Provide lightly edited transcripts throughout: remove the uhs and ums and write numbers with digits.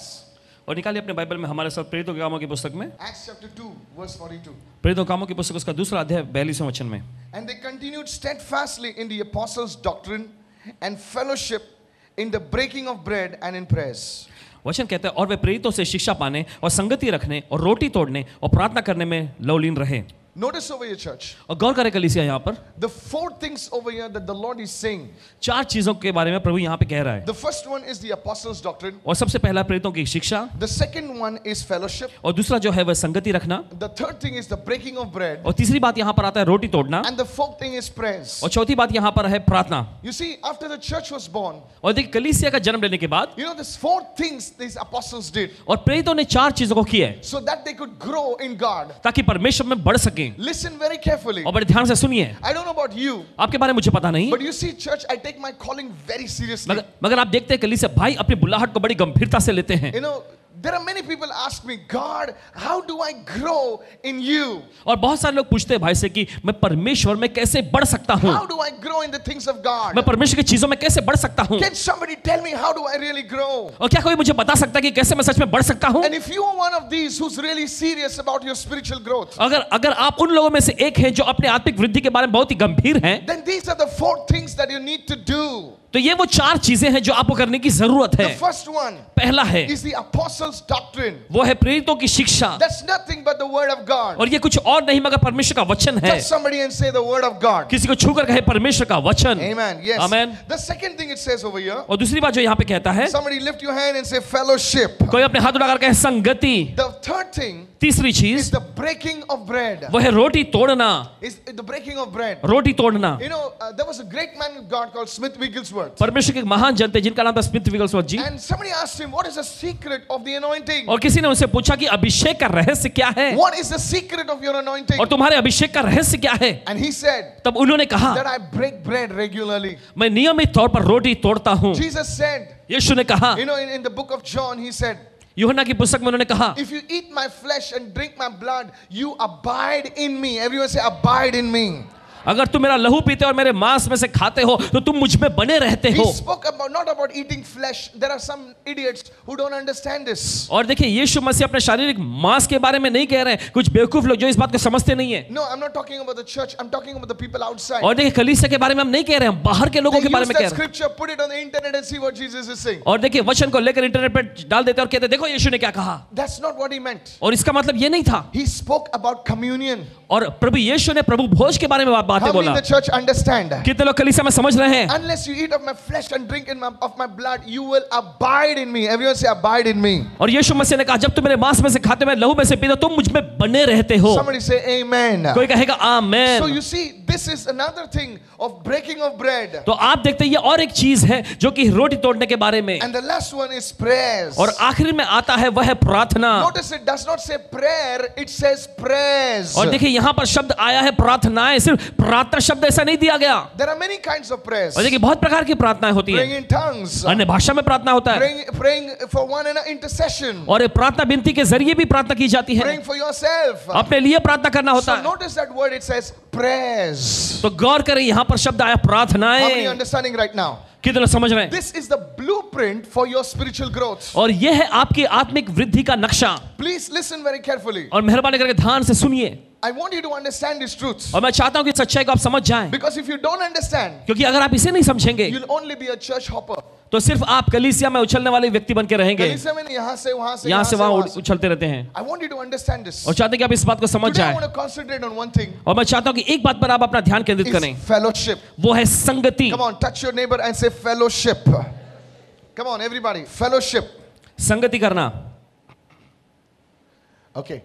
Acts. और निकालिए अपने बाइबल में हमारे साथ प्रेरितों के कामों की पुस्तक में, Acts chapter 2, verse 42. प्रेरितों के कामों की पुस्तक उसका दूसरा अध्याय 42वें वचन में, And they continued steadfastly in the apostles' doctrine and fellowship, in the breaking of bread and in prayers. वचन कहता है और वे प्रेरितों से शिक्षा पाने और संगति रखने और रोटी तोड़ने और प्रार्थना करने में लवलीन रहे। Notice over here, church. और गौर करें कलीसिया यहाँ पर The four things over here that the Lord is saying. चार चीजों के बारे में प्रभु यहाँ पे कह रहा है। The first one is the apostles' doctrine. और सबसे पहला प्रेरितों की शिक्षा, The second one is fellowship. और दूसरा जो है वह संगति रखना, The third thing is the breaking of bread. और तीसरी बात यहाँ पर आता है रोटी तोड़ना, And the fourth thing is prayers. और चौथी बात यहाँ पर है प्रार्थना। You see, after the church was born, और देखिए कलीसिया का जन्म लेने के बाद you know, these four things these apostles did और प्रेरितों ने चार चीजों को किया है so that they could grow in God. ताकि परमेश्वर में बढ़ सकें। Listen very carefully. और बड़े ध्यान से सुनिए। I don't know about you, आपके बारे में मुझे पता नहीं, but you see, church, I take my calling very seriously. मगर आप देखते हैं कलीसिया भाई अपनी बुलाहट को बड़ी गंभीरता से लेते हैं। You know, there are many people ask me, God, how do I grow in you? और बहुत सारे लोग पूछते हैं भाई से कि मैं परमेश्वर में कैसे बढ़ सकता हूँ, How do I grow in the things of God? मैं परमेश्वर की चीजों में कैसे बढ़ सकता हूँ। Can somebody tell me how do I really grow? और क्या कोई मुझे बता सकता है कि कैसे मैं सच में बढ़ सकता हूँ। And if you are one of these who's really serious about your spiritual growth, अगर आप उन लोगों में से एक हैं जो अपने आत्मिक वृद्धि के बारे में बहुत ही गंभीर हैं, then these are the four things that you need to do. तो ये वो चार चीजें हैं जो आपको करने की जरूरत है। The first one पहला है is the apostles' doctrine. वो है प्रेरितों की शिक्षा, That's nothing but the word of God. और ये कुछ और नहीं मगर परमेश्वर का वचन है। Touch somebody and say the word of God. किसी को छूकर कहे परमेश्वर का वचन। Amen. Yes. Amen. The second thing it says over here, और दूसरी बात जो यहाँ पे कहता है, somebody lift your hand and say fellowship. कोई अपने हाथ उठाकर कहे संगति। The third thing तीसरी is चीज the breaking of bread. वो है रोटी तोड़ना, Is the breaking of bread. रोटी तोड़ना। You know, there was a great man of God called Smith Wigglesworth. परमेश्वर के महान जनते जिनका नाम था Smith Wigglesworth ji, And somebody asked him, what is the secret of the anointing? और किसी ने उनसे पूछा कि अभिषेक का रहस्य क्या है, What is the secret of your anointing? और तुम्हारे अभिषेक का रहस्य क्या है। And he said तब उन्होंने कहा that I break bread regularly. मैं नियमित तौर पर रोटी तोड़ता हूँ। Jesus said, यीशु ने कहा, you know, in the book of John, he said, यूहन्ना की पुस्तक में उन्होंने कहा, if you eat my flesh and drink my blood, you abide in me. Everyone say, abide in me. अगर तुम मेरा लहू पीते और मेरे मांस में से खाते हो तो तुम मुझ में बने रहते हो। He spoke about not about eating flesh. There are some idiots who don't understand this. और देखिए यीशु मसीह अपने शारीरिक मांस के बारे में नहीं कह रहे हैं, कुछ बेवकूफ लोग जो इस बात को समझते नहीं है। No, I'm not talking about the church. I'm talking about the people outside. और देखिए कलीसिया के बारे में हम नहीं कह रहे हैं, हम बाहर के लोगों They के बारे use में कह that रहे हैं। scripture, put it on the internet and see what Jesus is saying. और देखिए वचन को लेकर इंटरनेट पे डाल देते हैं और कहते हैं देखो यीशु ने क्या कहा, That's not what he meant. और इसका मतलब ये नहीं था। He spoke about communion. और प्रभु यीशु ने प्रभु भोज के बारे में बातें How many बोला। in the church understand? कितने लोग कलीसिया में समझ रहे हैं? Unless you eat of my flesh and drink of my blood, you will abide in me. Everyone say, abide in me. और यीशु मसीह ने कहा जब तुम मेरे मांस में से खाते हो, लहू में से पीते हो, तुम मुझ में बने रहते हो। Somebody say amen. कोई कहेगा आमेन। So you see, this is another thing of breaking of bread. तो आप देखते हैं ये और एक चीज है जो कि रोटी तोड़ने के बारे में। And the last one is prayers. और आखिर में आता है वह है प्रार्थना। Notice it does not say prayer, it says prayers. और देखिए यहाँ पर शब्द आया है प्रार्थनाएं, सिर्फ प्रार्थना शब्द ऐसा नहीं दिया गया। There are many kinds of prayers. और देखिए बहुत प्रकार की प्रार्थनाएं होती Praying है। in tongues. अन्य भाषा में प्रार्थना होता है, Praying for one another, intercession. और प्रार्थना विनती के जरिए भी प्रार्थना की जाती है। Praying for yourself. अपने लिए प्रार्थना करना होता So है। notice that word, it says prayers. तो गौर करें यहाँ पर शब्द आया How many प्रार्थनाएं। understanding right now? कितने समझ रहे हैं? This is the blueprint for your spiritual growth. और यह है आपकी आत्मिक वृद्धि का नक्शा। Please listen very carefully. और मेहरबानी करके ध्यान से सुनिए, I want you to understand these truths. और मैं चाहता हूं कि सच्चाई को आप समझ जाएं, Because if you don't understand, क्योंकि अगर आप इसे नहीं समझेंगे you'll only be a church hopper. तो सिर्फ आप कलीसिया में उछलने वाले व्यक्ति बन के रहेंगे, कलीसिया में यहाँ से वहाँ से यहाँ से वहां वहाँ से। उछलते रहते हैं। I want you to understand this. और चाहते हैं कि आप इस बात को समझ Today I जाएं, want to concentrate on one thing. और मैं चाहता हूं कि एक बात पर आप अपना ध्यान केंद्रित करें, It's fellowship. वो है संगति। Come on, touch your neighbor and say fellowship. Come on, everybody, fellowship. संगति करना। Okay.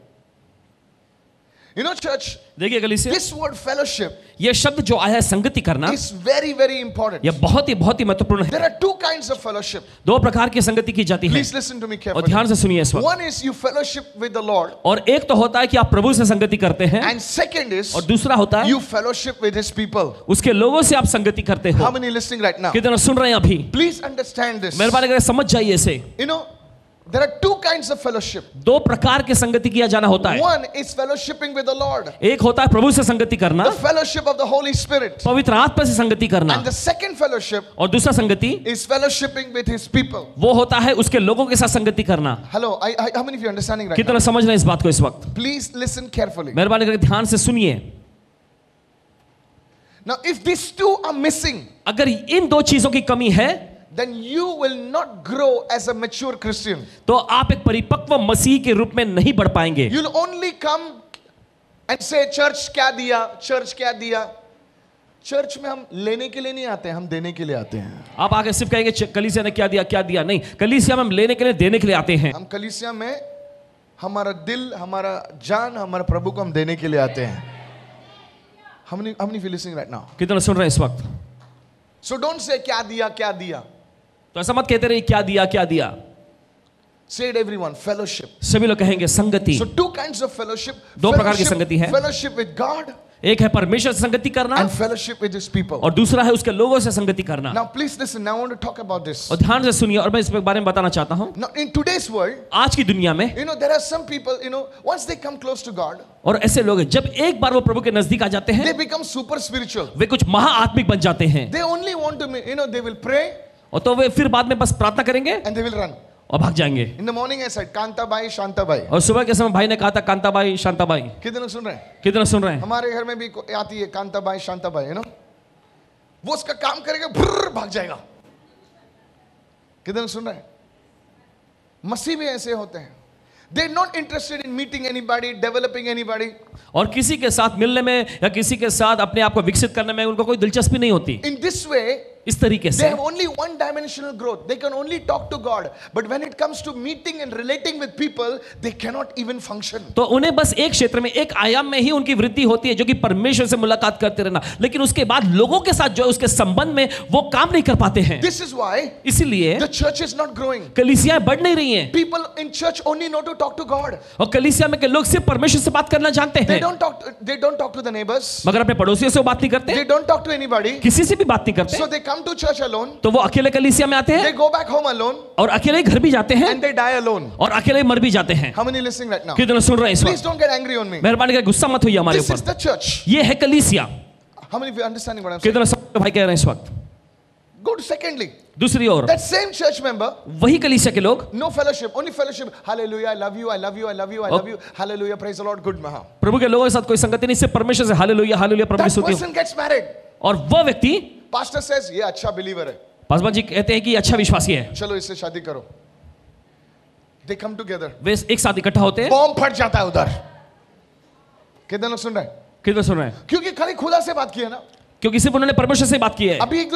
You know, church, देखिए कलीसिया, this word fellowship ये शब्द जो आया है संगति करना, is very, very important. यह बहुत ही महत्वपूर्ण है। There are two kinds of fellowship. दो प्रकार की संगति की जाती है, Please listen to me और carefully. ध्यान से सुनिए इस वक्त। One is you fellowship with the Lord, और एक तो होता है कि आप प्रभु से संगति करते हैं, and second is और दूसरा होता है you fellowship with His people. उसके लोगों से आप संगति करते हो। How many listening right now? कितने सुन रहे हैं अभी? Please understand this. मेहरबानी करके समझ जाइए इसे। You know, There are two kinds of fellowship. दो प्रकार के संगति किया जाना होता है. One is fellowshipping with the Lord, एक होता है प्रभु से संगति करना, the fellowship of the Holy Spirit. पवित्र आत्मा से संगति करना, And the second fellowship और दूसरा संगति is fellowshipping with His people. वो होता है उसके लोगों के साथ संगति करना. Hello, how many of you are understanding right कितना now? समझ रहे हैं इस बात को इस वक्त? Please listen carefully. मेहरबानी करके ध्यान से सुनिए. Now, if these two are missing, अगर इन दो चीजों की कमी है, then you will not grow as a mature Christian. तो आप एक परिपक्व मसीह के रूप में नहीं बढ़ पाएंगे. You'll only come and say, church क्या दिया, church क्या दिया. चर्च में हम लेने के लिए नहीं आते हैं, हम देने के लिए आते हैं. आप आगे सिर्फ कहेंगे कलीसिया ने क्या दिया नहीं. कलीसिया में हम लेने के लिए देने के लिए आते हैं. हम कलीसिया में हमारा दिल, हमारा जान, हमारा प्रभु को हम देने के लिए आते हैं. How many feel listening right now? कितना सुन रहे हैं इस वक्त? So don't say क्या दिया. तो ऐसा मत कहते रहिए क्या दिया. Say it everyone, fellowship. सभी लोग कहेंगे संगति. So two kinds of fellowship. दो प्रकार की संगति है. Fellowship with God एक है परमेश्वर से संगति करना and fellowship with His people. और दूसरा है उसके लोगों से संगति करना. Now please listen. Now I want to talk about this. और ध्यान से सुनिए और मैं इस बारे में बताना चाहता हूं. Now in today's world, आज की दुनिया में there are some people, once they come close to God, और ऐसे लोग हैं, जब एक बार वो प्रभु के नजदीक आ जाते हैं they become super spiritual. वे कुछ महाआत्मिक बन जाते हैं. They only want to, they will pray और तो वे फिर बाद में बस प्रार्थना करेंगे and they will run. और भाग जाएंगे. In the morning I said, Kantabai, Shantabai. और सुबह के समय भाई ने कहा था कांताबाई शांताबाई. कितने लोग सुन रहे हैं? कितना सुन रहे हैं? हमारे घर में भी आती है कांताबाई, शांताबाई, वो उसका काम करेगा, भुर्र भाग जाएगा. कितने लोग सुन रहे हैं? मसीह भी ऐसे होते हैं. They're not interested in meeting anybody, developing anybody. और किसी के साथ मिलने में या किसी के साथ अपने आप को विकसित करने में उनको कोई दिलचस्पी नहीं होती. In this way, इस तरीके they से have only one dimensional growth. They can only talk to God. But when it comes to meeting and relating with people, they cannot even function. तो उन्हें बस एक क्षेत्र में एक आयाम में ही उनकी वृद्धि होती है जो कि परमेश्वर से मुलाकात करते रहना. लेकिन उसके बाद लोगों के साथ जो है उसके संबंध में वो काम नहीं कर पाते हैं. This is why इसीलिए the church is not growing. कलीसियाएं बढ़ नहीं रही हैं. People in church only know to talk to God. और कलीसिया में के लोग सिर्फ परमेश्वर से बात करना जानते They हैं, don't talk to the neighbors. मगर अपने पड़ोसियों से वो बात नहीं करते, They don't talk to anybody. किसी से भी बात नहीं करते. So they come to church alone. तो वो अकेले कलीसिया में आते They हैं go back home alone और अकेले ही घर भी जाते हैं and they die alone. और अकेले ही मर भी जाते हैं. How many listening right now? कितने सुन रहे हैं इस Please वक्त? don't get angry on me. मेहरबानी करके गुस्सा मत होइए हमारे This is ऊपर. the church. ये है कलीसिया. How many of you are understanding what I'm saying? कितने सब भाई कह रहे हैं इस वक्त? Go to secondly. दूसरी ओर That same church member, वही कलीसिया के लोग no fellowship, only fellowship. Hallelujah, I love you, I love you, I love you, I love you. Hallelujah, praise the Lord, good maha. प्रभु के लोगों के साथ कोई संगति नहीं, सिर्फ परमेश्वर से हालेलुया हालेलुया प्रभु की That स्तुति हो. person gets married. और वो व्यक्ति, Pastor says, ये अच्छा believer है. पासवान जी कहते हैं कि ये अच्छा विश्वासी है. चलो इससे शादी करो. They come together. वे एक साथ इकट्ठा होते हैं. बॉम्ब फट जाता है उधर. कितने लोग सुन रहे हैं? कितने सुन रहे हैं? क्योंकि खाली खुदा से बात की है ना. क्योंकि सिर्फ उन्होंने परमेश्वर से बात की है, अभी एक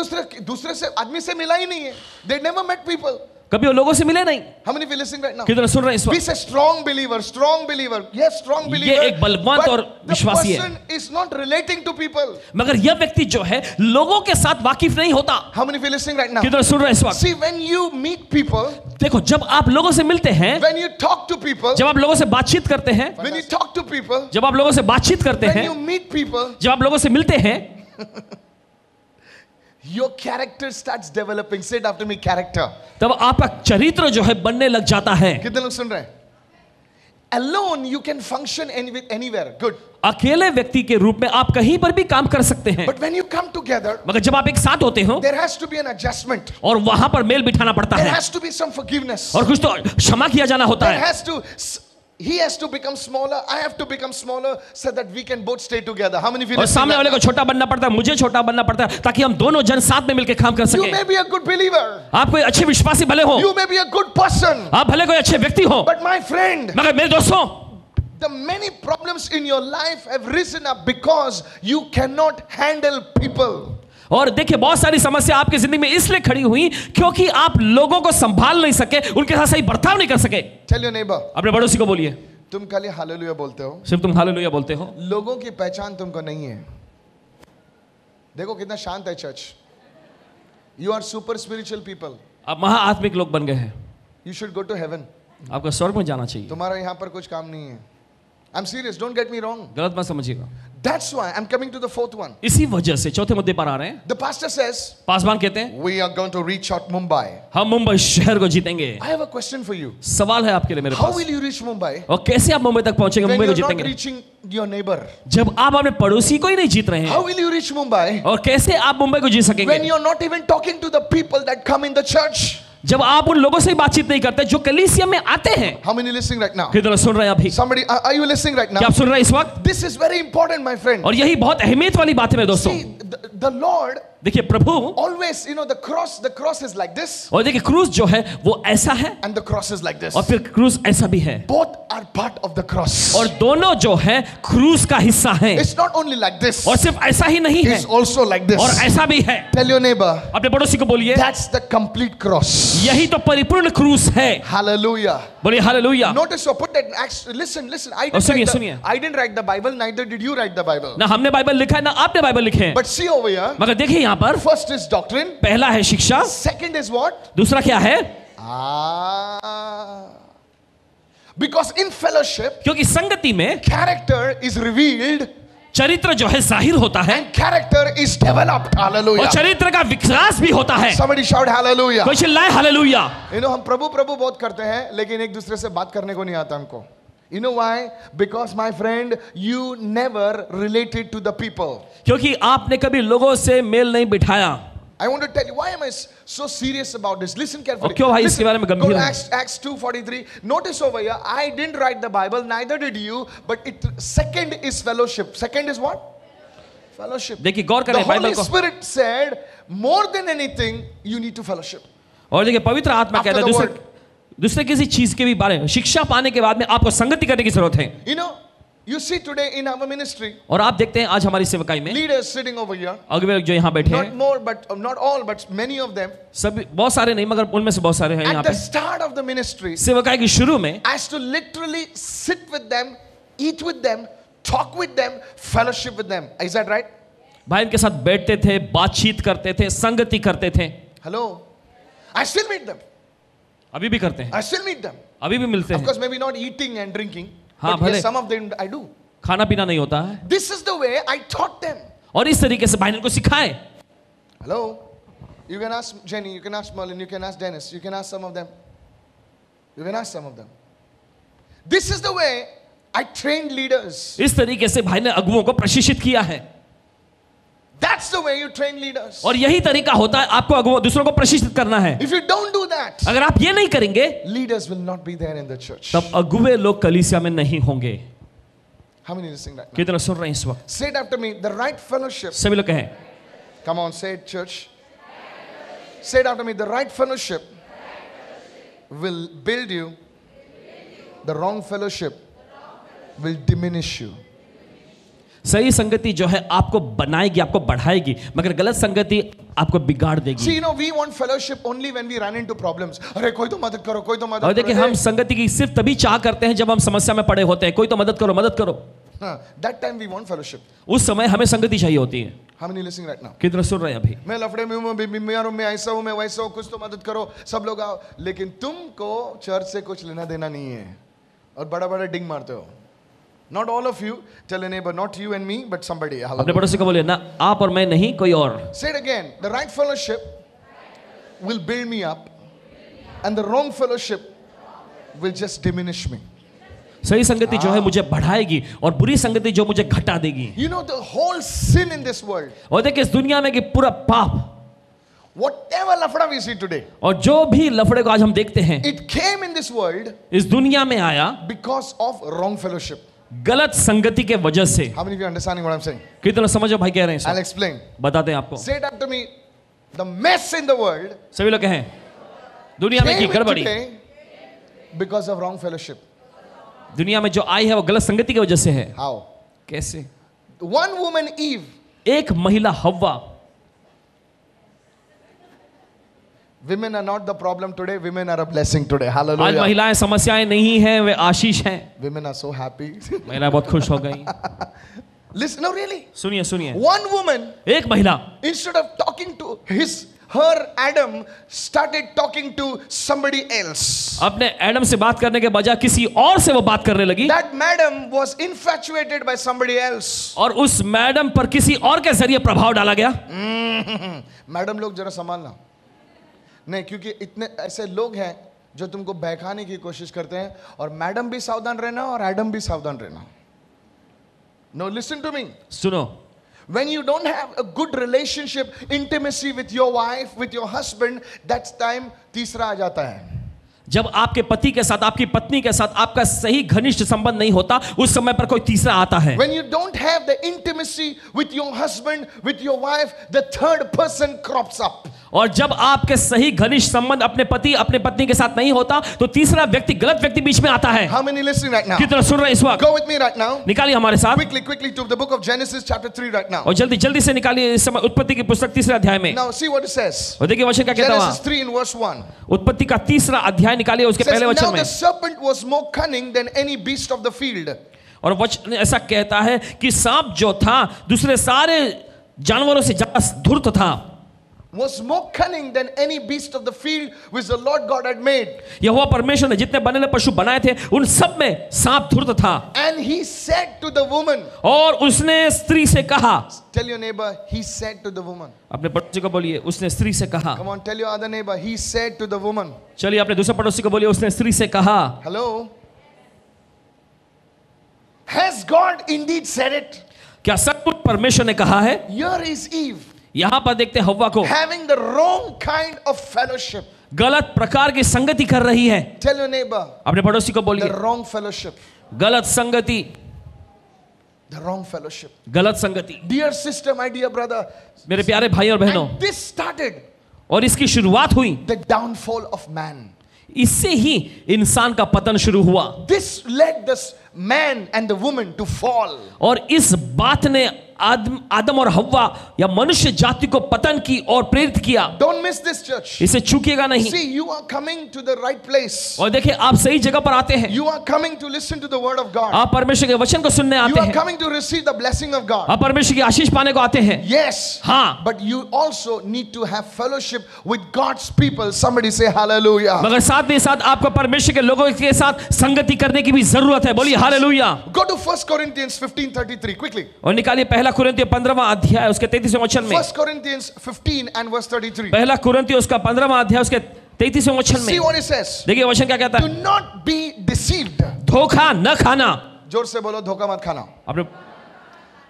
दूसरे से आदमी से मिला ही नहीं है. They never met people. कभी वो लोगों से मिले नहीं. How many of you listening right now? कितने सुन रहे हैं इस We वक्त? say strong believer, strong believer. Yes, strong believer. ये एक बलवंत और But the विश्वासी है. person is not relating to people. मगर यह व्यक्ति जो है लोगों के साथ वाकिफ नहीं होता. How many of you listening right now? कितने सुन रहे हैं इस वक्त? See, when you meet people, देखो, जब आप लोगों से मिलते हैं, when you talk to people, जब आप लोगों से बातचीत करते हैं, when you talk to people, जब आप लोगों से बातचीत करते when हैं, you meet people, जब आप लोगों से मिलते हैं, your character starts developing. Say it after me, character. तब आपका चरित्र जो है बनने लग जाता है. कितने लोग सुन रहे हैं? Alone you can function anywhere. Good. अकेले व्यक्ति के रूप में आप कहीं पर भी काम कर सकते हैं, But when you come together, मगर जब आप एक साथ होते हो there has to be an adjustment. और वहां पर मेल बिठाना पड़ता There है has to be some forgiveness. और कुछ तो क्षमा किया जाना होता There है. has to. He has to become smaller. I have to become smaller so that we can both stay together. How many of you और listening सामने right वाले को now? छोटा बनना पड़ता है, मुझे छोटा बनना पड़ता है, ताकि हम दोनों जन साथ में मिलकर काम कर You सके. may be a good believer. आप कोई अच्छे विश्वासी भले हो, You may be a good person. आप भले कोई अच्छे व्यक्ति हो, But my friend, मगर मेरे दोस्तों, the many problems in your life have risen up because you cannot handle people. और देखिए बहुत सारी समस्या आपकी जिंदगी में इसलिए खड़ी हुई क्योंकि आप लोगों को संभाल नहीं सके, उनके साथ सही बर्ताव नहीं कर सके. Tell your neighbor, अपने पड़ोसी को बोलिए, तुम खाली हालेलुया बोलते हो, सिर्फ तुम हालेलुया बोलते हो, लोगों की पहचान तुमको नहीं है. देखो कितना शांत है church. You are super spiritual people. आप महाआत्मिक लोग बन गए हैं, You should go to heaven. आपको स्वर्ग में जाना चाहिए. तुम्हारा यहाँ पर कुछ काम नहीं है. I'm serious. Don't get me wrong. गलत मत समझिएगा. That's why I'm coming to the fourth one. इसी वजह से चौथे मुद्दे पर आ रहे हैं। The pastor says, पासवान कहते हैं we are going to reach out Mumbai. हम मुंबई शहर को जीतेंगे। I have a question for you. सवाल है आपके लिए मेरे How pass, will you reach Mumbai और कैसे आप मुंबई तक पहुंचेंगे, when मुंबई को you're not जीतेंगे reaching your neighbor? जब आप अपने पड़ोसी को ही नहीं जीत रहे How हैं? will you reach Mumbai और कैसे आप मुंबई को जीत when सकेंगे you're not even talking to the people that come in the church? जब आप उन लोगों से ही बातचीत नहीं करते जो कलीसिया में आते हैं? How many listening right now? कितने सुन रहे हैं अभी? Somebody, are you listening right क्या now? आप सुन रहे हैं इस वक्त? This is very important, my friend. और यही बहुत अहमियत वाली बात है मेरे दोस्तों। See, the Lord देखिए प्रभु, always, the cross is like this, और देखिए क्रूस जो है वो ऐसा है and the cross is like this. और फिर क्रूस ऐसा भी है, Both are part of the cross. और दोनों जो है क्रूस का हिस्सा है। It's not only like this, और सिर्फ ऐसा ही नहीं है, it's also like this. और ऐसा भी है। Tell your neighbor, अपने पड़ोसी को बोलिए that's the complete cross. यही तो परिपूर्ण क्रूस है। Hallelujah. बोलिए hallelujah. Notice or put that in Acts. Listen. सुनिए। I didn't write the Bible, neither did you write the Bible. ना हमने बाइबल लिखा है ना आपने बाइबल लिखे हैं, But see over here, मगर देखिए यहाँ पर first is doctrine, पहला है शिक्षा, second is what? दूसरा क्या है? Because in fellowship, क्योंकि संगति में character is revealed चरित्र जो है जाहिर होता है and character is developed. और Hallelujah. चरित्र का विकास भी होता है। Somebody shout hallelujah. कोई चिल्लाए हालेलुया। हम प्रभु बहुत करते हैं, लेकिन एक दूसरे से बात करने को नहीं आता हमको. You know why? Because my friend, you never related to the people. क्योंकि आपने कभी लोगों से मेल नहीं बिठाया। I want to tell you, why am I so serious about this? Listen carefully. और क्यों भाई इसके बारे में Go गंभीर to हैं? Acts 2:43. Notice over here, I didn't write the Bible, neither did you, but second is fellowship. Second is what? Fellowship. देखिए गौर The करें Holy बाइबल को, Spirit said, more than anything, you need to fellowship. और देखिए पवित्र आत्मा कह After रहा है the दूसरे किसी चीज के भी बारे में शिक्षा पाने के बाद में आपको संगति करने की जरूरत है। You see today in our ministry, और आप देखते हैं आज हमारी सेवकाई में leaders sitting over here, अगुवे जो यहाँ बैठे not हैं, more, but not all, but many of them, सभी बहुत सारे नहीं मगर उनमें से बहुत सारे हैं यहाँ at the पे start of the ministry, सेवकाई की शुरू में as to literally sit with them, eat with them, talk with them, fellowship with them. Is that right? भाई इनके साथ बैठते थे, बातचीत करते थे, संगति करते थे। Hello? I still meet them. अभी भी करते हैं, I still meet them. अभी भी मिलते Of हैं। course, maybe not eating and drinking, हाँ, but yes, भले। some of them I do. खाना पीना नहीं होता है, This is the way I taught them. और इस तरीके से भाई ने इनको सिखाए। Hello? You can ask Jenny, you can ask Merlin, you can ask Dennis, you can ask some of them. You can ask some of them. This is the way I trained leaders. इस तरीके से भाई ने अगुओं को प्रशिक्षित किया है, That's the way you train leaders. और यही तरीका होता है आपको अगुओं दूसरों को प्रशिक्षित करना है। If you don't do that, अगर आप ये नहीं करेंगे leaders will not be there in the church. तब अगुवे लोग कलीसिया में नहीं होंगे। How many listening right now? कितना सुन रहे हैं इस वक्त? Say it after me. The right fellowship. सभी लोग कहें, Come on, say it, church. Say it after me. The right fellowship will build you. The wrong fellowship will diminish you. सही संगति जो है आपको बनाएगी, आपको बढ़ाएगी, मगर गलत संगति आपको बिगाड़ See, देगी। we want fellowship only when we run into problems. अरे कोई तो मदद करो, कोई तो मदद और देखिए करो। हम संगति की सिर्फ तभी चाह करते हैं जब हम समस्या में पड़े होते हैं, कोई तो मदद करो, मदद करो। That time we want fellowship. उस समय हमें संगति चाहिए होती है। How many listening right now? कितना सुन रहे हैं अभी? मैं लफड़े में हूँ, मैं बीमार हूँ, मैं ऐसा हूँ, मैं वैसा हूँ, कुछ तो मदद करो, सब लोग आओ, लेकिन तुमको चर्च से कुछ लेना देना नहीं है और बड़ा बड़ा डिंग मारते हो. Not all of you. Tell a neighbor, not you and me, but somebody. अपने पड़ोसी को बोलिए ना आप और मैं नहीं, कोई और। Say it again. The right fellowship will build me up, and the wrong fellowship will just diminish me. सही संगति जो है मुझे बढ़ाएगी और बुरी संगति जो मुझे घटा देगी। You know the whole sin in this world. और देखिए इस दुनिया में कि पूरा पाप, Whatever lafda we see today, और जो भी लफड़े को आज हम देखते हैं, it came in this world इस दुनिया में आया because of wrong fellowship. गलत संगति के वजह से। How many of you are understanding what I'm saying? कितना समझो भाई कह रहे हैं I'll इसको? explain. बताते हैं आपको। Say it after me. The mess in the world सभी लोग कहें, दुनिया में की came in गड़बड़ी today because of wrong fellowship. दुनिया में जो आई है वो गलत संगति की वजह से है। How? कैसे? One woman, Eve, एक महिला हव्वा, women are not the problem today, women are a blessing today. आज Hallelujah. महिलाएं समस्याएं नहीं हैं, वे आशीष हैं। Women are so happy. महिलाएं बहुत खुश हो गई। Listen, no, really. सुनिए सुनिए, One woman, एक महिला instead of talking to her Adam started talking to somebody else. अपने एडम से बात करने के बजाय किसी और से वो बात करने लगी, That madam was infatuated by somebody else. और उस मैडम पर किसी और के जरिए प्रभाव डाला गया। मैडम लोग जरा संभालना नहीं, क्योंकि इतने ऐसे लोग हैं जो तुमको बहकाने की कोशिश करते हैं, और मैडम भी सावधान रहना और एडम भी सावधान रहना। No, listen to me. सुनो, When you don't have a good relationship, intimacy with your wife, with your husband, that's time तीसरा आ जाता है। जब आपके पति के साथ, आपकी पत्नी के साथ आपका सही घनिष्ठ संबंध नहीं होता, उस समय पर कोई तीसरा आता है। When you don't have the intimacy with your husband, with your wife, the third person crops up. और जब आपके सही घनिष्ठ संबंध अपने पति अपने पत्नी के साथ नहीं होता, तो तीसरा व्यक्ति, गलत व्यक्ति बीच में आता है। How many listening right now? कितना सुन रहे हैं इस वक्त? Go with me right now. निकालिए हमारे साथ, Quickly to the book of Genesis chapter 3 right now. और जल्दी जल्दी से निकालिए इस समय उत्पत्ति की पुस्तक तीसरे अध्याय में। Now see what it says. और देखिए वचन क्या कहता है Genesis वहाँ। 3 in verse 1. उत्पत्ति का तीसरा अध्याय निकालिए, उसके Says, पहले now वचन the में। serpent was more cunning than any beast of the field. और वचन ऐसा कहता है कि सांप जो था दूसरे सारे जानवरों से ज्यादा धूर्त था। Was more cunning than any beast of the field which the Lord God had made. यहोवा परमेश्वर ने जितने बने पशु बनाए थे उन सब में सांप धूर्त था। And he said to the woman. और उसने स्त्री से कहा, Tell your neighbor, he said to the woman. अपने पड़ोसी को बोलिए, उसने स्त्री से कहा। Come on, tell your other neighbor, he said to the woman. चलिए अपने दूसरे पड़ोसी को बोलिए, उसने स्त्री से कहा। Hello? Has God indeed said it? क्या सचमुच परमेश्वर ने कहा है? Here is Eve. यहां पर देखते हैं हव्वा को having the wrong kind of fellowship. गलत प्रकार की संगति कर रही है। Tell your neighbor, अपने पड़ोसी को बोलिए, the wrong fellowship. गलत संगति, The wrong fellowship. गलत संगति। Dear sister, my dear brother, मेरे प्यारे भाई और बहनों, and this started और इसकी शुरुआत हुई, the downfall of man. इससे ही इंसान का पतन शुरू हुआ। This led this man and the woman to fall. और इस बात ने आदम और हव्वा या मनुष्य जाति को पतन की और प्रेरित किया। Don't miss this, church. इसे चूकिएगा नहीं। See, you are coming to the right place. और देखिए आप सही जगह पर आते हैं। You are coming to listen to the word of God. आप परमेश्वर के वचन को सुनने You आते are हैं। coming to receive the blessing of God. आप परमेश्वर की आशीष पाने को आते हैं। Yes. हाँ, But you also need to have fellowship with God's people. Somebody say hallelujah. मगर साथ ही साथ आपको परमेश्वर के लोगों के साथ संगति करने की भी जरूरत है। बोलिए hallelujah. Go to 1 Corinthians 15:33 quickly. और निकालिए पहला कुरिन्थियों 15वां अध्याय उसके 33वें वचन में। 1 Corinthians 15 and verse 33. पहला कुरिन्थियों उसका 15वां अध्याय उसके 33वें वचन See में। what it says. देखिए वचन क्या कहता Do है? not be deceived. धोखा न खाना। जोर से बोलो, धोखा मत खाना। अपने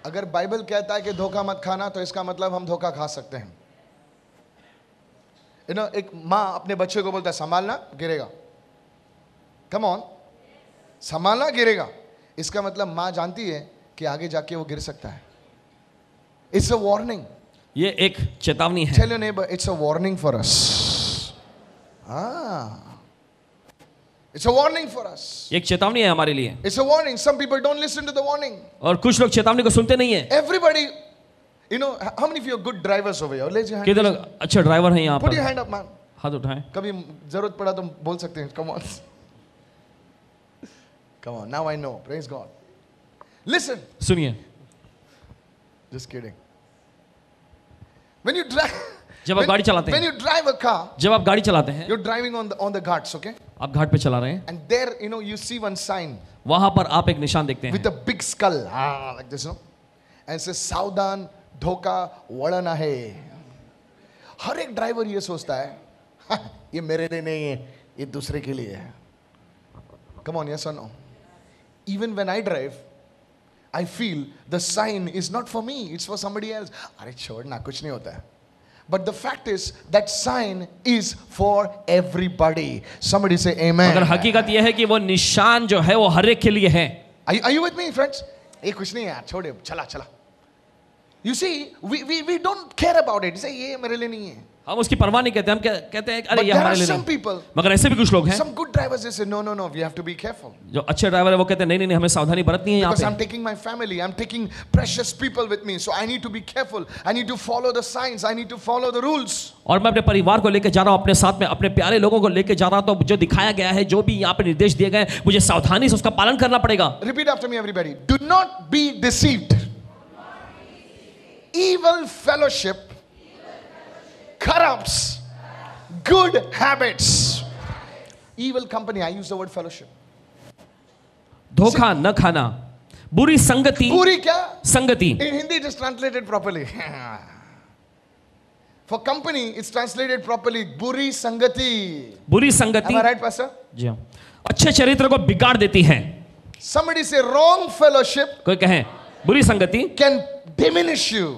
अगर बाइबल कहता है कि धोखा मत खाना, तो इसका मतलब हम धोखा खा सकते हैं। एक माँ अपने बच्चे को बोलता है संभालना गिरेगा। कम ऑन, संभालना गिरेगा। इसका मतलब माँ जानती है कि आगे जाके वो गिर सकता है। It's a warning. ये एक चेतावनी है। Tell your neighbour, it's a warning for us. It's a warning for us. एक चेतावनी है हमारे लिए। It's a warning. Some people don't listen to the warning. और कुछ लोग चेतावनी को सुनते नहीं है। Everybody, how many of you are good drivers over here? Raise your hand. कितने लोग अच्छे ड्राइवर हैं यहाँ Put your पर? hand up, man. हाथ उठाएं। कभी जरूरत पड़ा तो बोल सकते हैं। Come on. Come on. Now I know. Praise God. Listen. सुनिए, Just kidding. When you drive, जब आप गाड़ी चलाते when हैं, you drive a car, जब आप गाड़ी चलाते हैं, you're driving on the ghats, okay? आप घाट पे चला रहे हैं, And there, you see one sign वहां पर आप एक निशान देखते with हैं a big skull, like this, and it says सावधान धोखा वळण है। हर एक ड्राइवर ये सोचता है, ये मेरे लिए नहीं है, ये दूसरे के लिए है। Come on, yes or no? Even when I drive, I feel the sign is not for me, it's for somebody else. अरे छोड़ ना, कुछ नहीं होता है। But the fact is that sign is for everybody. Somebody say amen. मगर हकीकत यह है कि वो निशान जो है वो हर एक के लिए है। Are you with me, friends? ये कुछ नहीं है यार, छोड़े, चला चला। You see, we don't care about it. Say ये मेरे लिए नहीं है। हम उसकी परवाह नहीं कहते, हम कहते हैं अरे But ये there हमारे are लिए some नहीं। people, मगर ऐसे भी कुछ लोग हैं some good drivers, they say no, we have to be careful. जो अच्छे ड्राइवर है वो कहते हैं नहीं नहीं हमें सावधानी बरतनी है यहाँ Because पे। I'm taking my family, I'm taking precious people with me, so I need to be careful. I need to follow the signs, I need to follow the rules. और मैं अपने परिवार को लेकर जा रहा हूँ अपने साथ में, अपने प्यारे लोगों को लेकर जा रहा हूँ, तो जो दिखाया गया है, जो भी यहाँ पे निर्देश दिए गए मुझे सावधानी से उसका पालन करना पड़ेगा। Repeat after me, everybody. Do not be deceived. Evil fellowship corrupts good habits. Evil company, I use the word fellowship. धोखा न खाना, बुरी संगति, पूरी क्या? संगति। In Hindi it is translated properly. For company it's translated properly बुरी संगति. बुरी संगति, Am I right, Pastor? जी हाँ, अच्छे चरित्र को बिगाड़ देती है। Somebody say wrong fellowship कोई कहे बुरी संगति can diminish you,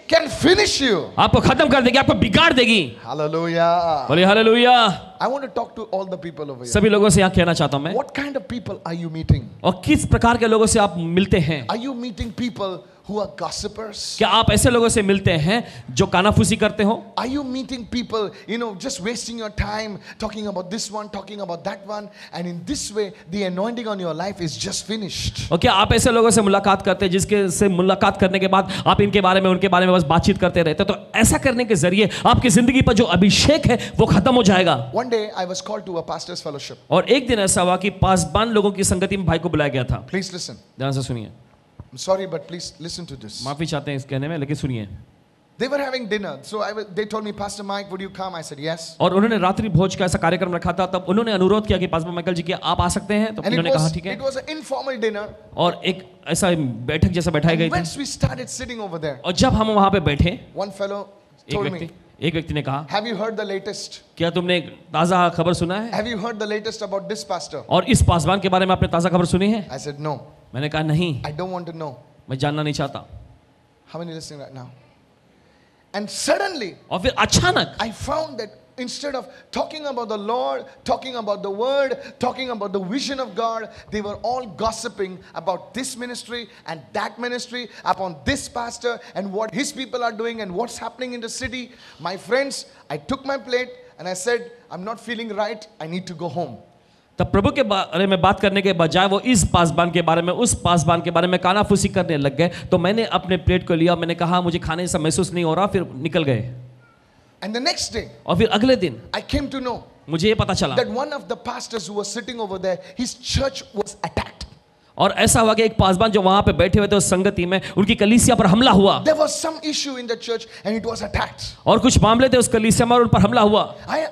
can finish you. आपको खत्म कर देगी, आपको बिगाड़ देगी। Hallelujah. बोलिए hallelujah. I want to talk to all the people over here. सभी लोगों से यहाँ कहना चाहता हूं मैं, What kind of people are you meeting? और किस प्रकार के लोगों से आप मिलते हैं? Are you meeting people who are gossipers? क्या आप ऐसे लोगों से मिलते हैं जो कानाफूसी करते हो? Are you meeting people, just wasting your time talking about this one, talking about that one, and in this way the anointing on your life is just finished? और क्या आप ऐसे लोगों से मुलाकात करते हैं जिसके से मुलाकात करने के बाद आप इनके बारे में उनके बारे में बस बातचीत करते रहते हैं? तो ऐसा करने के जरिए आपकी जिंदगी पर जो अभिषेक है वो खत्म हो जाएगा। One day I was called to a pastor's fellowship. और एक दिन ऐसा हुआ कि पासबान लोगों की संगति में भाई को बुलाया गया था। Please listen. ध्यान से सुनिए, I'm sorry, but please listen to this. माफी चाहते हैं इस कहने में, लेकिन सुनिए। They were having dinner, so they told me, Pastor Mike, would you come? I said yes. और उन्होंने रात्रि भोज का ऐसा कार्यक्रम रखा था, तब उन्होंने अनुरोध किया कि पासबान माइकल जी, क्या आप आ सकते हैं? तो And उन्होंने कहा ठीक है। it was an informal dinner. और एक ऐसा बैठक जैसा बैठाई गई And थी। once we started sitting over there, और जब हम वहां पे बैठे, one fellow told me, एक व्यक्ति ने कहा, have you heard the latest? क्या तुमने ताजा खबर सुना है? Have you heard the latest about this pastor? और इस पासबान के बारे में आपने ताजा खबर सुनी है? I said no. मैंने कहा नहीं, I don't want to know. मैं जानना नहीं चाहता। How many listening right now? And suddenly और फिर अचानक I found that instead of talking about the Lord, talking about the word, talking about the vision of God, they were all gossiping about this ministry and that ministry, upon this pastor and what his people are doing and what's happening in the city. My friends, I took my plate and I said, I'm not feeling right, I need to go home. तब प्रभु के बारे में बात करने के बजाय वो इस पासबान के बारे में, उस पासबान के बारे में कानाफूसी करने लग गए। तो मैंने अपने प्लेट को लिया, मैंने कहा मुझे खाने से महसूस नहीं हो रहा, फिर निकल गए। And the next day, और फिर अगले दिन I came to know मुझे ये पता चला that one of the pastors who was sitting over there, his church was attacked. और ऐसा हुआ कि एक पासबान जो वहां पे बैठे हुए थे उस संगति में, उनकी कलीसिया पर हमला हुआ। There was some issue in the church and it was attacked. और कुछ मामले थे उस कलीसिया में और उन पर हमला हुआ।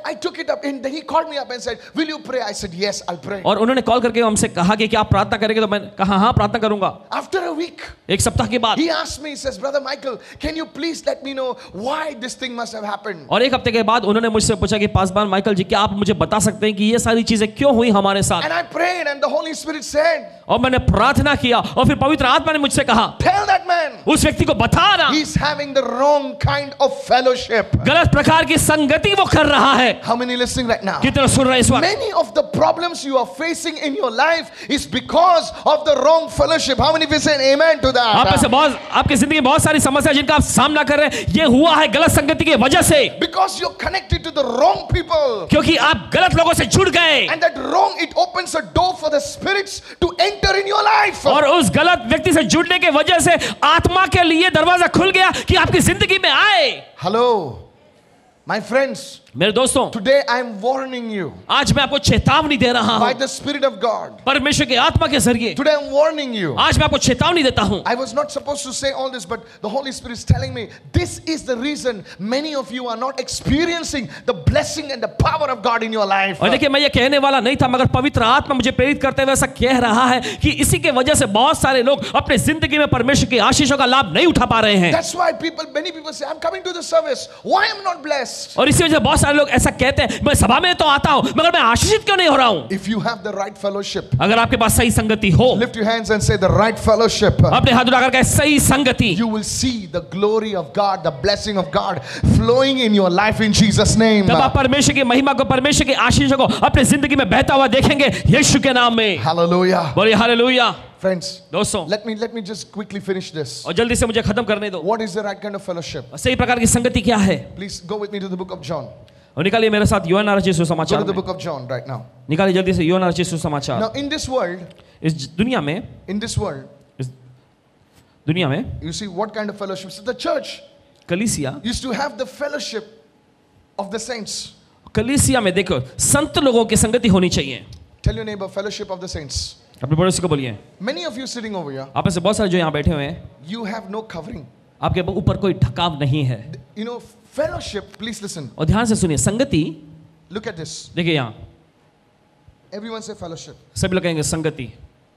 I took it up and then he called me up and said, will you pray? I said, yes, I'll pray. और उन्होंने कॉल करके हमसे कहा कि क्या आप प्रार्थना करेंगे? तो मैंने कहा हाँ, प्रार्थना करूंगा। After a week, एक सप्ताह के बाद he asked me, he says, Brother Michael, can you please let me know why this thing must have happened? और एक हफ्ते के बाद उन्होंने मुझसे पूछा कि पासबान माइकल जी, क्या आप मुझे बता सकते हैं कि ये सारी चीजें क्यों हुई हमारे साथ? And I prayed and the Holy Spirit said, और मैंने प्रार्थना किया और फिर पवित्र आत्मा ने मुझसे कहा, tell that man, उस व्यक्ति को बता ना, he's having the wrong kind of fellowship. गलत प्रकार की संगति वो कर रहा है। How many listening right now? कितने सुन रहे हैं इस वक्त? Many of the problems you are facing in your life is because of the wrong fellowship. How many of you say amen to आप में से that? बहुत, आपकी जिंदगी में बहुत सारी समस्या जिनका आप सामना कर रहे हैं, ये हुआ है गलत संगति की वजह से। Because you're connected to the wrong people. क्योंकि आप गलत लोगों से जुड़ गए And that wrong, it opens a door for the spirits to enter in your life. और उस गलत व्यक्ति से जुड़ने के वजह से आत्मा के लिए दरवाजा खुल गया कि आपकी जिंदगी में आए। Hello, my friends. मेरे दोस्तों, Today I am warning you आज मैं आपको चेतावनी दे रहा by हूं the Spirit of God. परमेश्वर के आत्मा के जरिए। Today I am warning you. आज मैं आपको चेतावनी देता हूं। I was not supposed to say all this, but the Holy Spirit is telling me this is the reason many of you are not experiencing the blessing and the power of God in your life. और देखिए, मैं ये कहने वाला नहीं था, मगर पवित्र आत्मा मुझे प्रेरित करते हुए ऐसा कह रहा है कि इसी के वजह से बहुत सारे लोग अपने जिंदगी में परमेश्वर की आशीषों का लाभ नहीं उठा पा रहे हैं। That's why many people say, I'm coming to the service. Why am I not blessed? और इसी वजह से बहुत सारे लोग ऐसा कहते हैं, मैं सभा में तो आता हूं मगर मैं आशीषित क्यों नहीं हो रहा हूं? If you have the right fellowship, अगर आपके पास सही संगति हो, lift your hands and say the right fellowship. अपने हाथ उठाकर कहे सही संगति, You will see the glory of God, the blessing of God flowing in your life in Jesus' name. तब आप परमेश्वर की महिमा को, परमेश्वर की आशीषों को अपने जिंदगी में बहता हुआ देखेंगे यीशु के नाम में। Hallelujah. बोलिए हालेलुया। Friends, दोस्तों, let me just quickly finish this. और जल्दी से मुझे खत्म करने दो। What is the right kind of fellowship? सही प्रकार की संगति क्या है? Please go with me to the book of John. और निकालिए मेरे साथ यूहन्ना रचित Go सुसमाचार to the में। book of John right now. निकालिए जल्दी से यूहन्ना रचित सुसमाचार। Now in this world, इस दुनिया में, इस दुनिया में you see what kind of fellowship? So the church कलीसिया, used to have the fellowship of the saints. कलीसिया में देखो संत लोगों की संगति होनी चाहिए। Tell your neighbor, fellowship of the saints. अपने पड़ोसी को बोलिए। Many of you sitting over here, आप में से बहुत सारे जो यहाँ बैठे हुए हैं, you have no covering. आपके ऊपर कोई ढकाव नहीं है। You know, fellowship, please listen. और ध्यान से सुनिए, संगति, Look at this. देखिए यहाँ, Everyone say fellowship. सभी लोग कहेंगे संगति।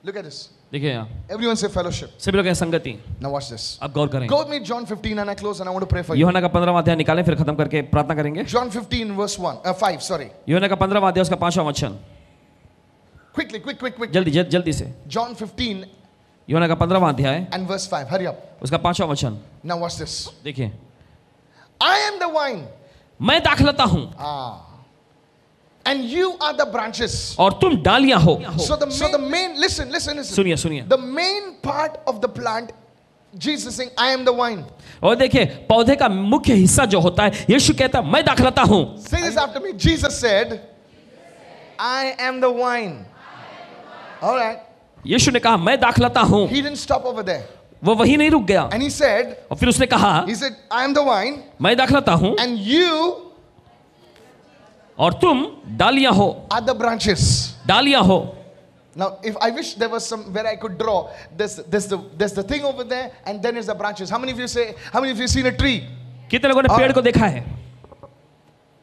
Look at this. देखिए यहाँ, Everyone say fellowship. सभी लोग कहेंगे संगति। Now watch this. अब गौर करें। Go with me John 15 and I close and I want to pray for you. यूहन्ना का 15वां अध्याय निकालें, फिर खत्म करके प्रार्थना करेंगे। John 15 verse 5, sorry. यूहन्ना का 15वां अध्याय, उसका 5वां वचन। Quick. जल्दी से। John 15 यूहन्ना का 15वां अध्याय, and verse 5. Hurry up. उसका 5वां वचन। Now watch this. देखिए, I am the vine. मैं दाखलता हूँ And you are the branches. और तुम डालियां हो। So the main, listen. सुनिए। The main part of the plant, Jesus saying, I am the vine. और देखिए, पौधे का मुख्य हिस्सा जो होता है, यीशु कहता है मैं दाखलता हूँ। Say this after me. Jesus said, I am the vine. All right. यीशु ने कहा मैं दाखलता हूँ। He didn't stop over there. वो वही नहीं रुक गया, And he said, और फिर उसने कहा he said, I am the vine मैं दाखलता हूँ and you और तुम डालियां हो। are the branches. डालियां हो। Now, if I wish there was some where I could draw, there's the thing over there, and then is the branches. How many of you seen a tree? कितने लोगों ने पेड़ को देखा है?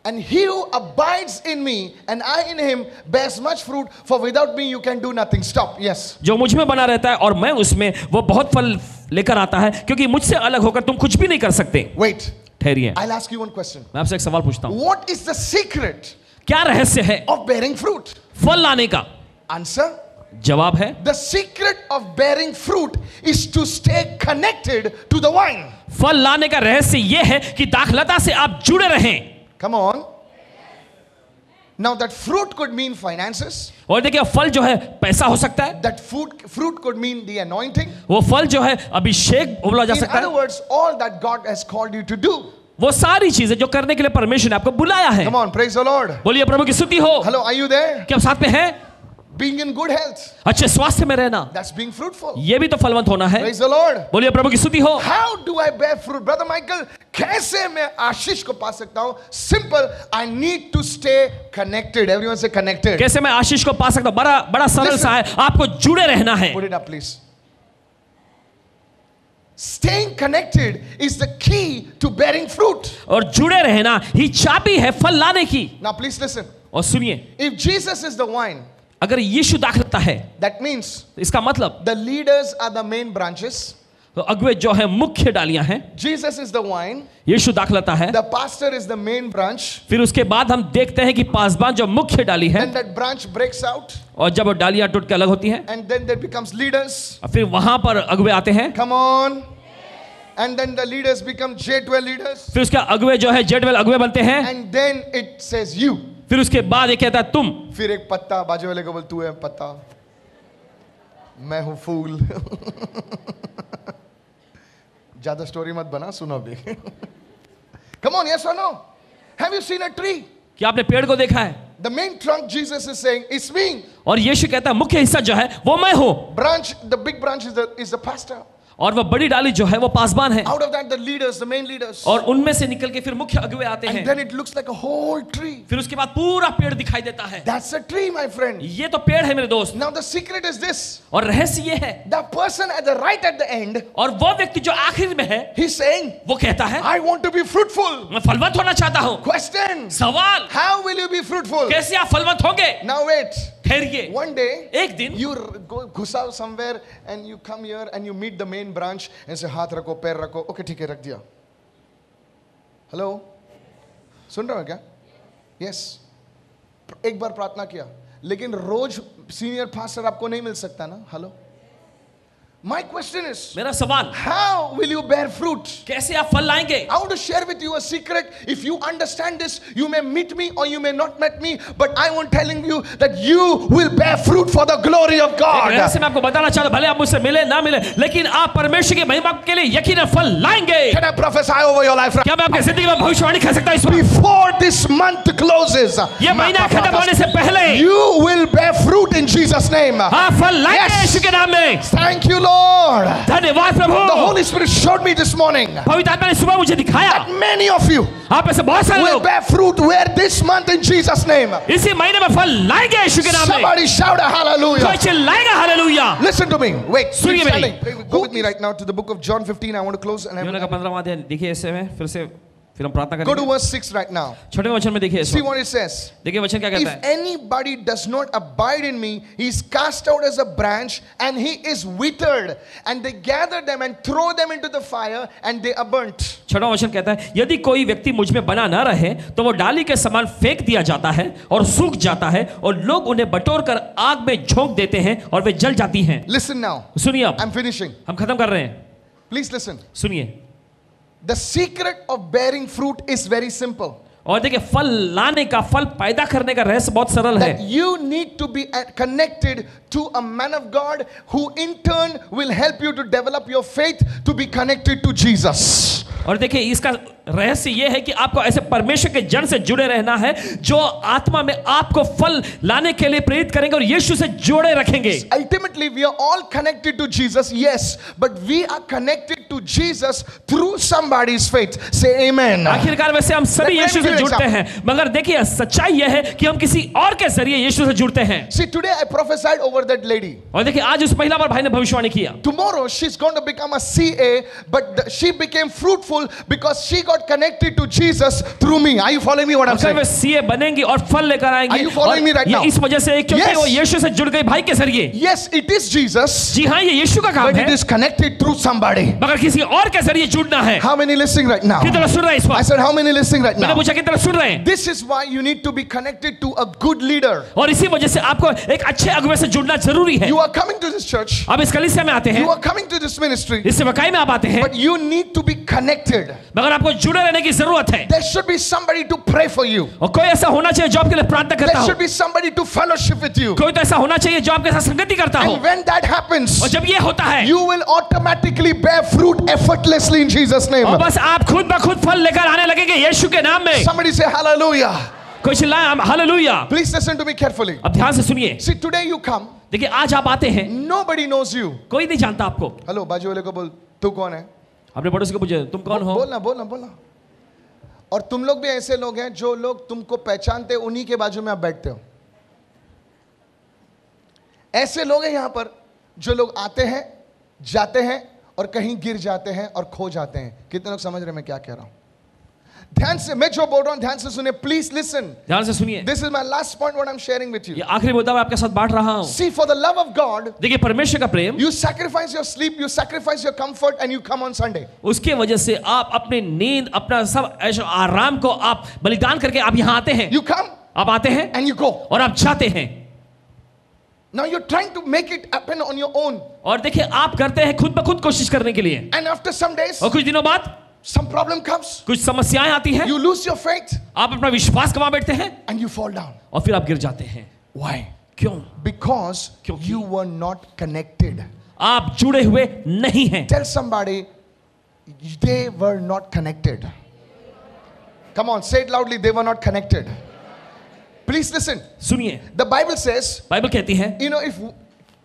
And he who abides in me and I in him bears much fruit, for without me you can do nothing. Stop. Yes. जो मुझ में बना रहता है और मैं उसमें, वो बहुत फल लेकर आता है, क्योंकि मुझसे अलग होकर तुम कुछ भी नहीं कर सकते। Wait. ठहरिए, I'll ask you one question. मैं आपसे एक सवाल पूछता हूँ। What is the secret क्या रहस्य है of bearing fruit? फल लाने का? Answer. जवाब है, The secret of bearing fruit is to stay connected to the vine. फल लाने का रहस्य यह है कि दाखलता से आप जुड़े रहें। Come on. Now that fruit could mean finances. और देखिए, फल जो है पैसा हो सकता है, That fruit could mean the anointing. वो फल जो है अभिषेक बोला जा In सकता other है। words, all that God has called you to do. वो सारी चीजें जो करने के लिए परमेश्वर ने आपको बुलाया है। Come on, praise the Lord. बोलिए प्रभु की स्तुति हो। Hello, are you there? क्या आप साथ में हैं? Being in good health. अच्छे स्वास्थ्य में रहना, That's being fruitful. ये भी तो फलवंत होना है। Praise the Lord. बोलिए प्रभु की स्तुति हो। How do I bear fruit? Brother Michael, कैसे मैं आशीष को पा सकता हूँ? Simple. I need to stay connected. Everyone say connected. कैसे मैं आशीष को पा सकता हूँ? बड़ा सरल सा है, आपको जुड़े रहना है। Put it up, please. Staying connected is the key to bearing fruit. और जुड़े रहना ही चाबी है फल लाने की। Now please listen. और सुनिए, If Jesus is the vine, अगर यीशु दाखलता है, that means इसका मतलब the leaders are the main branches. तो अगुवे जो है मुख्य डालियां हैं, Jesus is the vine. यीशु दाखलता है। The pastor is the main branch. फिर उसके बाद हम देखते हैं कि पासबान जो मुख्य डाली है, Then that branch breaks out. और जब वो डालियां टूट के अलग होती हैं, And then there becomes leaders. फिर वहां पर अगुवे आते हैं। Come on. And then the leaders become J12 leaders. फिर उसके अगुवे जो है जेडवेल अगुवे बनते हैं। And then it says you. फिर उसके बाद ये कहता है तुम। फिर एक पत्ता, बाजू वाले को बोल तू है पत्ता, मैं हूं फूल। ज्यादा स्टोरी मत बना, सुनो अभी। Come on, yes or no? Have you seen a tree? क्या आपने पेड़ को देखा है? The main trunk, Jesus is saying, it's me. और यीशु कहता है मुख्य हिस्सा जो है वो मैं हूं। Branch, the big branch is the pastor. और वह बड़ी डाली जो है वो पासबान है। Out of that, the leaders, the main leaders. और उनमें से निकल के फिर मुख्य अगुवे आते And हैं। then it looks like a whole tree. फिर उसके बाद पूरा पेड़ दिखाई देता है। That's a tree, my friend. ये तो पेड़ है मेरे दोस्त। Now the secret is this. और रहस्य ये है, The person at the right at the end, और वो व्यक्ति जो आखिर में है, he's saying, वो कहता है I want to be fruitful. मैं फलवंत होना चाहता हूँ। Question. सवाल, How will you be fruitful? कैसे आप फलवंत होंगे? Now wait. ठहरिए, One day, एक दिन you go घुसाओ somewhere and you come here and you meet the main branch and say हाथ रखो, पैर रखो. Okay, ठीक है, रख दिया. Hello? सुन रहे हो क्या? Yes. एक बार प्रार्थना किया, लेकिन रोज सीनियर पास्टर आपको नहीं मिल सकता ना. Hello? My question is, मेरा सवाल, how will you bear fruit? कैसे आप फल लाएंगे? I want to share with you a secret. If you understand this, you may meet me or you may not meet me, but I want telling you that you will bear fruit for the glory of God. रहस्य मैं आपको बताना चाहता हूं, भले आप मुझसे मिले ना मिले, लेकिन आप परमेश्वर की महिमा के लिए यकीनन फल लाएंगे। Can I prophesy over your life? क्या मैं आपकी जिंदगी में भविष्यवाणी कर सकता हूं इस वक्त? Before this month closes, ये महीना खत्म होने से पहले you will bear fruit in Jesus' name. हाँ, फल लाएंगे Yes. यीशु के नाम में। Thank you, Lord. धन्यवाद प्रभु। The Holy Spirit showed me this morning पवित्र आत्मा ने सुबह मुझे दिखाया, that many of you आप में से बहुत सारे will लोग bear fruit where this month in Jesus' name. इसी महीने में फल लाएंगे यीशु के नाम में। Somebody shout a hallelujah. कोई चिल्लाएगा hallelujah. Hallelujah. Listen to me. Wait. सुनिए keep मेरी। standing. Go with me right now to the book of John 15. I want to close. And यूहन्ना का 15वां अध्याय देखिए ऐसे में फिर हम प्रार्थना go to करेंगे। verse 6 right now. छोटे वचन में देखिए इस See वक्त। what it says. देखिए वचन क्या कहता If है। anybody does not abide in me, he is cast out as a branch and he is withered. And they gather them and throw them into the fire and they are burnt. छठा वचन कहता है यदि कोई व्यक्ति मुझ में बना न रहे तो वो डाली के समान फेंक दिया जाता है और सूख जाता है और लोग उन्हें बटोर कर आग में झोंक देते हैं और वे जल जाती हैं। Listen now. सुनिए अब I'm finishing. हम खत्म कर रहे हैं। Please listen. सुनिए The secret of bearing fruit is very simple. और देखिए फल लाने का, फल पैदा करने का रहस्य बहुत सरल है। That you need to be connected to a man of God who in turn will help you to develop your faith to be connected to Jesus. और देखिए इसका रहस्य यह है कि आपको ऐसे परमेश्वर के जन से जुड़े रहना है जो आत्मा में आपको फल लाने के लिए प्रेरित करेंगे और यीशु से जोड़े रखेंगे। Ultimately we are all connected to Jesus, yes, but we are connected to Jesus through somebody's faith. Say amen. आखिरकार वैसे हम सभी Let me यीशु give से you an जुड़ते हैं, मगर देखिए सच्चाई यह है कि हम किसी और के जरिए यीशु से जुड़ते हैं। See, today I prophesied over that lady. और देखिए आज उस महिला पर भाई ने भविष्यवाणी किया। Tomorrow she's going to become a CA, but she became fruitful because she got connected to Jesus through me. Are you following me what I'm saying? Way CA बनेंगी और फल लेकर आएंगी। Are you following me right now? इस वजह से क्योंकि Yes. वो यीशु से जुड़ गई भाई के जरिए। Yes, it is Jesus, जी हाँ ये यीशु का काम but है, it is connected through somebody. मगर किसी और के जरिए जुड़ना है। How many listening right now? कितना सुन रहे हैं इस I वक्त? said, how many listening right मैंने now? पूछा कितना सुन रहे हैं? This is why you need to be connected to a good leader. और इसी वजह से आपको एक अच्छे अगुवे से जुड़ना जरूरी है। You are coming to this church, अब इस कलीसिया में आते हैं, you are coming to this ministry, इस सेवकाई में आप आते हैं, but you need to be connected. मगर आपको जुड़े रहने की जरूरत है। There should be somebody to pray for you. और कोई ऐसा होना चाहिए जो आपके लिए प्रार्थना करता There हो। should be somebody to fellowship with you. कोई तो ऐसा होना चाहिए जो आपके साथ संगति करता हो। And when that happens, और जब ये होता है you will automatically bear fruit effortlessly in Jesus' name. और बस आप खुद ब खुद फल लेकर आने लगेंगे यीशु के नाम में। Somebody say hallelujah. कोई चिल्लाए hallelujah. Please listen to me carefully. अब ध्यान से सुनिए। See, today you come, देखिए आज आप आते हैं, nobody knows you. कोई नहीं जानता आपको। हेलो बाजू वाले को बोल, तू कौन है? अपने पड़ोसी को पूछे तुम कौन हो। बोलना बोलना बोलना। और तुम लोग भी ऐसे लोग हैं जो लोग तुमको पहचानते, उन्हीं के बाजू में आप बैठते हो। ऐसे लोग हैं यहां पर जो लोग आते हैं, जाते हैं और कहीं गिर जाते हैं और खो जाते हैं। कितने लोग समझ रहे हैं मैं क्या कह रहा हूं? ध्यान से, मैं जो बोल रहा हूं ध्यान से सुनिए, प्लीज लिसन। ध्यान से सुनिए। This is my last point what I am sharing with you. ये आखिरी मुद्दा मैं आपके साथ बांट रहा हूं। See, for the love of God, देखिए परमेश्वर का प्रेम, you sacrifice your sleep, you sacrifice your comfort and you come on Sunday. उसके वजह से आप अपने नींद, अपना सब ऐशो आराम को आप बलिदान करके आप यहां आते हैं। You come आप आते हैं and you go. और आप जाते हैं। Now you're trying to make it happen on your own. और देखिए आप करते हैं खुद ब खुद कोशिश करने के लिए, And after some days, और कुछ दिनों बाद some problem comes. कुछ समस्याएं आती हैं, You lose your faith आप अपना विश्वास गंवा बैठते हैं and you fall down. और फिर आप गिर जाते हैं। Why? क्यों? Because क्योंकि- you were not connected. आप जुड़े हुए नहीं हैं। Tell somebody they were not connected. Come on, say it loudly. They were not connected. Please listen. सुनिए, The Bible says, बाइबल कहती है, you know, if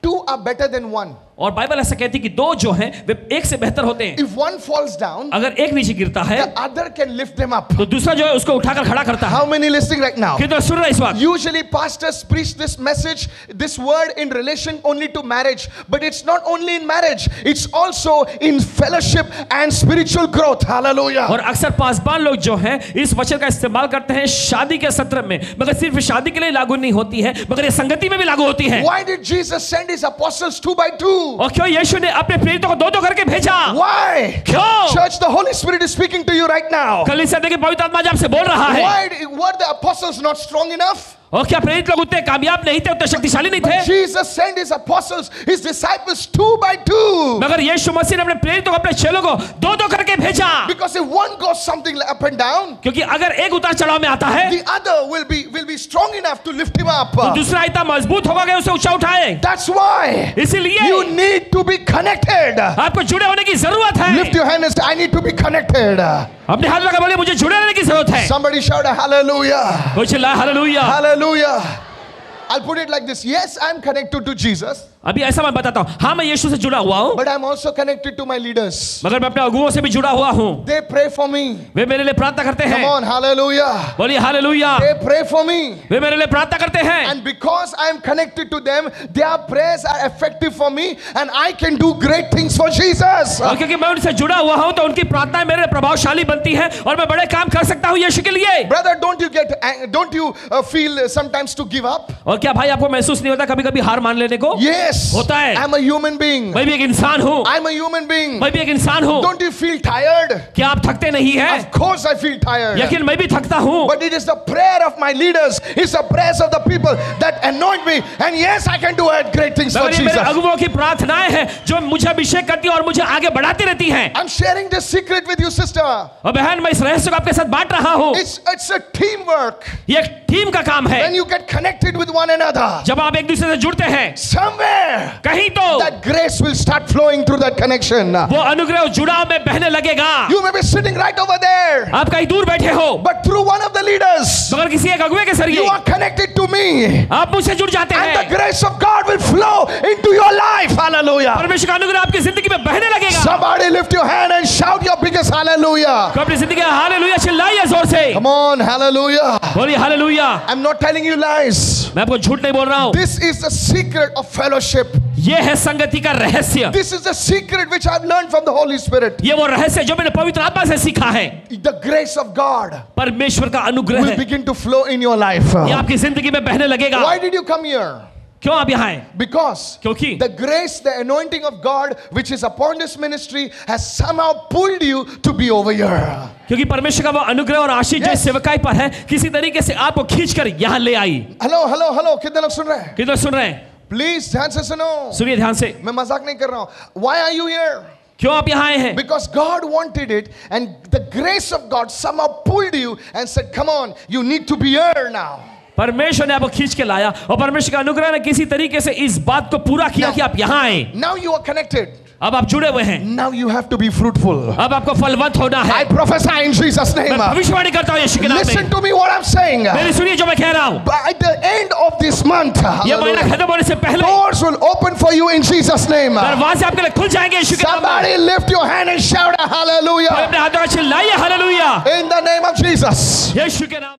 two are better than one, और Bible ऐसा कहती है कि दो जो हैं वे एक से बेहतर होते हैं। if one falls down, अगर एक नीचे गिरता है the other can lift them up. तो दूसरा जो है उसको उठाकर खड़ा करता है। How many listening right now? कितना सुन रहे हैं इस वक्त? Usually pastors preach this message, this word in relation only to marriage, but it's not only in marriage, it's also in fellowship and spiritual growth. Hallelujah. और अक्सर पासबान लोग जो हैं इस वचन का इस्तेमाल करते हैं शादी के सत्र में, मगर सिर्फ शादी के लिए लागू नहीं होती है, मगर ये संगति में भी लागू होती है। Why did Jesus send his apostles 2 by 2? और क्यों यीशु ने अपने प्रेरितों को दो दो करके भेजा? Why? क्यों? Church, the Holy Spirit is speaking to you right now. कलीसिया देखिए पवित्र आत्मा आज आपसे बोल रहा है। Why were the apostles not strong enough? और क्या प्रेरित लोग उतने कामयाब नहीं थे, उतने शक्तिशाली नहीं But थे? Jesus sent his apostles, his disciples 2 by 2. मगर यीशु मसीह ने अपने प्रेरितों को, अपने चेलों को दो दो करके भेजा। Because if one goes something up and down, क्योंकि अगर एक उतार चढ़ाव में आता है the other will be strong enough to lift him up. तो दूसरा इतना मजबूत होगा कि उसे ऊंचा उठाए। That's why इसीलिए you need to be connected. आपको जुड़े होने की जरूरत है। Lift your hand and say, I need to be connected. अपने हाथ लगा बोले मुझे जुड़े रहने की जरूरत है। Somebody shout a hallelujah. कोई चिल्लाए hallelujah. Hallelujah. I'll put it like this. Yes, I'm connected to Jesus. अभी ऐसा मैं बताता हूँ, हाँ मैं यीशु से जुड़ा हुआ हूँ, but I'm also connected to my leaders. मगर मैं अपने अगुओं से भी जुड़ा हुआ हूँ। They pray for me. वे मेरे लिए प्रार्थना करते Come हैं। on, hallelujah. बोलिए hallelujah. They pray for me. वे मेरे लिए प्रार्थना करते हैं, And because I am connected to them, their prayers are effective for me and I can do great things for Jesus. और क्योंकि मैं उनसे जुड़ा हुआ हूँ तो उनकी प्रार्थनाएं मेरे लिए प्रभावशाली बनती है और मैं बड़े काम कर सकता हूँ यीशु के लिए। Brother, don't you feel sometimes to give up? और क्या भाई आपको महसूस नहीं होता कभी-कभी हार मान लेने को? Yes. होता है। I'm a human being. मैं भी एक इंसान हूँ। I'm a human being. मैं भी एक इंसान हूँ। Don't you feel tired? क्या आप थकते नहीं हैं? Of course I feel tired. यकीन मैं भी थकता हूँ। But it is the prayer of my leaders, it's the prayers of the people that anoint me, and yes, I can do great things for मगर ये मेरे Jesus. अगुओं की प्रार्थनाएं हैं जो मुझे अभिषेक करती है और मुझे आगे बढ़ाती रहती हैं। I'm sharing this secret with you, sister. और बहन मैं इस रहस्य को आपके साथ बांट रहा हूँ। It's a teamwork. ये एक टीम का काम है। When you get connected with one another, जब आप एक दूसरे से जुड़ते हैं somewhere कहीं तो that grace will start flowing through that connection. वो अनुग्रह जुड़ाव में बहने लगेगा। You may be sitting right over there, आप कहीं दूर बैठे हो but through one of the leaders, मगर किसी एक अगुए के you जरिए are connected to me, आप मुझसे जुड़ जाते and the हैं। grace of God will flow into your life. Hallelujah. परमेश्वर का अनुग्रह आपकी जिंदगी में बहने लगेगा। Somebody lift your hand and shout your biggest hallelujah. तो अपनी जिंदगी में हालेलुया चिल्लाइए जोर से। Come on, hallelujah. बोलिए hallelujah. I'm not telling you lies. मैं आपको झूठ नहीं बोल रहा हूँ। This is the secret of fellowship. ये है संगति का रहस्य। This is the secret which I've learned from the Holy Spirit. ये वो रहस्य जो मैंने पवित्र आत्मा से सीखा है। The grace of God परमेश्वर का अनुग्रह will है begin to flow in your life. ये आपकी जिंदगी में बहने लगेगा। Why did you come here? क्यों आप यहाँ आए? Because क्योंकि the grace, the anointing of God which is upon this ministry has somehow pulled you to be over here. क्योंकि परमेश्वर का वो अनुग्रह और आशीष जो Yes. सेवकाई पर है किसी तरीके से आपको खींचकर यहाँ ले आई। Hello, कितने लोग सुन रहे हैं? कितने सुन रहे हैं? Please ध्यान से सुनो। सुनिए ध्यान से। मैं मजाक नहीं कर रहा हूँ। Why are you here? क्यों आप यहाँ आए हैं? Because God wanted it and the grace of God somehow pulled you and said, come on, you need to be here now. परमेश्वर ने आपको खींच के लाया और परमेश्वर का अनुग्रह ने किसी तरीके से इस बात को पूरा किया कि आप यहाँ आए। Now you are connected. अब आप जुड़े हुए हैं। Now you have to be fruitful. अब आपको फलवंत होना है। I prophesy in Jesus' name. मैं भविष्यवाणी करता हूँ यीशु के नाम Listen में। to me what I'm saying. मेरी सुनिए जो मैं कह रहा हूँ। By the end of this month, ये महीना hallelujah, खत्म होने से पहले doors will open for you in Jesus' name. दरवाजे आपके लिए खुल जाएंगे यीशु के नाम में। Somebody lift your hand and shout a कोई hallelujah अपने हाथों का चिल्लाइए hallelujah in the name of Jesus. यीशु के नाम।